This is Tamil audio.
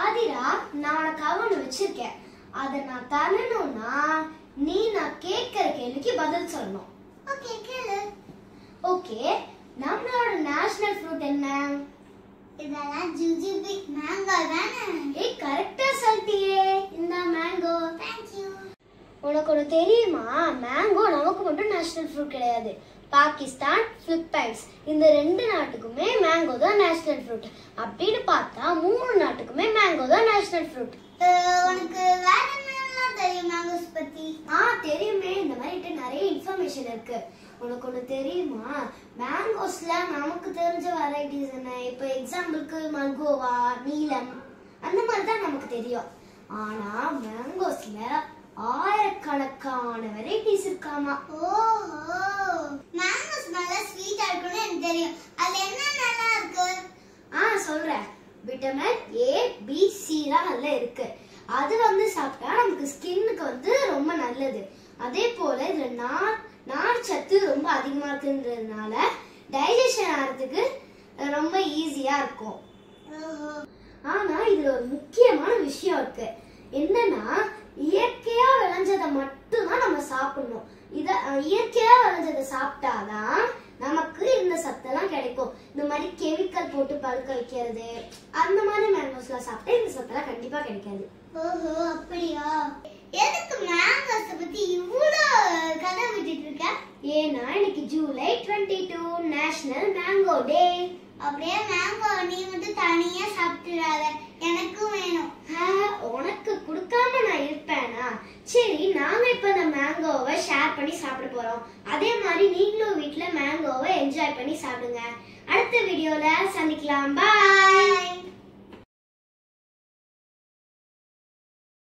ஆதிரா, நான் உனக்கு ஒன்று வச்சிருக்கேன். அதை நான் தரணும்னா நீ நான் கேட்கிற கேள்விக்கு பதில் சொல்லணும். ஓகே, கேளு. ஓகே, நம்மளோட நேஷனல் ஃப்ரூட் என்ன? இதெல்லாம் ஜூஜுபி மேங்கோ தானே? ஏய், கரெக்டா சொல்லிட்டியே. இந்த மேங்கோ. Thank you. உனக்கு ஒன்று தெரியுமா? மேங்கோ நமக்கு மட்டும் நேஷனல் ஃப்ரூட் கிடையாது. பாகிஸ்தான், பிலிப்பைன்ஸ் இந்த 2 நாட்டுக்குமே மேங்கோ தான் நேஷனல் ஃப்ரூட். அப்படின்னு பார்த்தா 3 நாட்டுக்குமே மேங்கோ தான் நேஷனல் ஃப்ரூட். உனக்கு வேற என்னெல்லாம் தெரியும் மேங்கோஸ் பத்தி? தெரியுமே. இந்த மாதிரி நிறைய இன்ஃபர்மேஷன் இருக்கு. உனக்கு ஒன்று தெரியுமா? மேங்கோஸ்ல நமக்கு தெரிஞ்ச வெரைட்டிஸ் என்ன? இப்போ எக்ஸாம்பிளுக்கு மல்கோவா, நீலம் அந்த மாதிரி தான் நமக்கு தெரியும். ஆனா மேங்கோஸ்ல ஆயிரக்கணக்கான வெரைட்டிஸ் இருக்காமா. ஓஹோ, மேங்கோஸ் நல்லா ஸ்வீட்டா இருக்கும்னு எனக்கு தெரியும். அதுல என்னென்னலாம் இருக்கு? சொல்றேன். விட்டமின் A, B, C தான் நல்லா இருக்கு. அது சாப்பிட்டா நமக்கு ஸ்கின்னுக்கு ரொம்ப நல்லது. அதே போல இதுல நார் சத்து ரொம்ப அதிகமா இருக்குன்றதுனால டைஜஷன் ஆகிறதுக்கு ரொம்ப ஈஸியா இருக்கும். ஆனா இதுல ஒரு முக்கியமான விஷயம் இருக்கு. என்னன்னா, இயற்கையா விளைஞ்சதை மட்டும் தான் நம்ம சாப்பிடணும். இயற்கையா விளைஞ்சதை சாப்பிட்டாதான் நமக்கு இந்த சத்தெல்லாம் கிடைக்கும். இந்த மாதிரி கெமிக்கல் போட்டு பழுக்க வைக்கிறது அந்த மாதிரி மேங்கோஸ்லாம் சாப்பிட்டா இந்த சத்தெல்லாம் கண்டிப்பா கிடைக்காது. ஓஹோ, அப்படியா? எதுக்கு மேங்கோஸ் பத்தி இவ்வளோ கதை விட்டுட்டு இருக்க? ஏன்னா இன்னைக்கு ஜூலை 22 நேஷனல் மேங்கோ டே. அப்படியே மேங்கோ நீ மட்டும் தனியா சாப்பிட்டுறாத, எனக்கும் வேணும். உனக்கு கொடுக்காம நான் இருப்பேனா? சரி, நாங்க இப்ப இந்த மேங்கோவை ஷேர் பண்ணி சாப்பிட போறோம். அதே மாதிரி நீங்களும் வீட்ல மேங்கோவை என்ஜாய் பண்ணி சாப்பிடுங்க. அடுத்த வீடியோல சந்திக்கலாம். பாய்.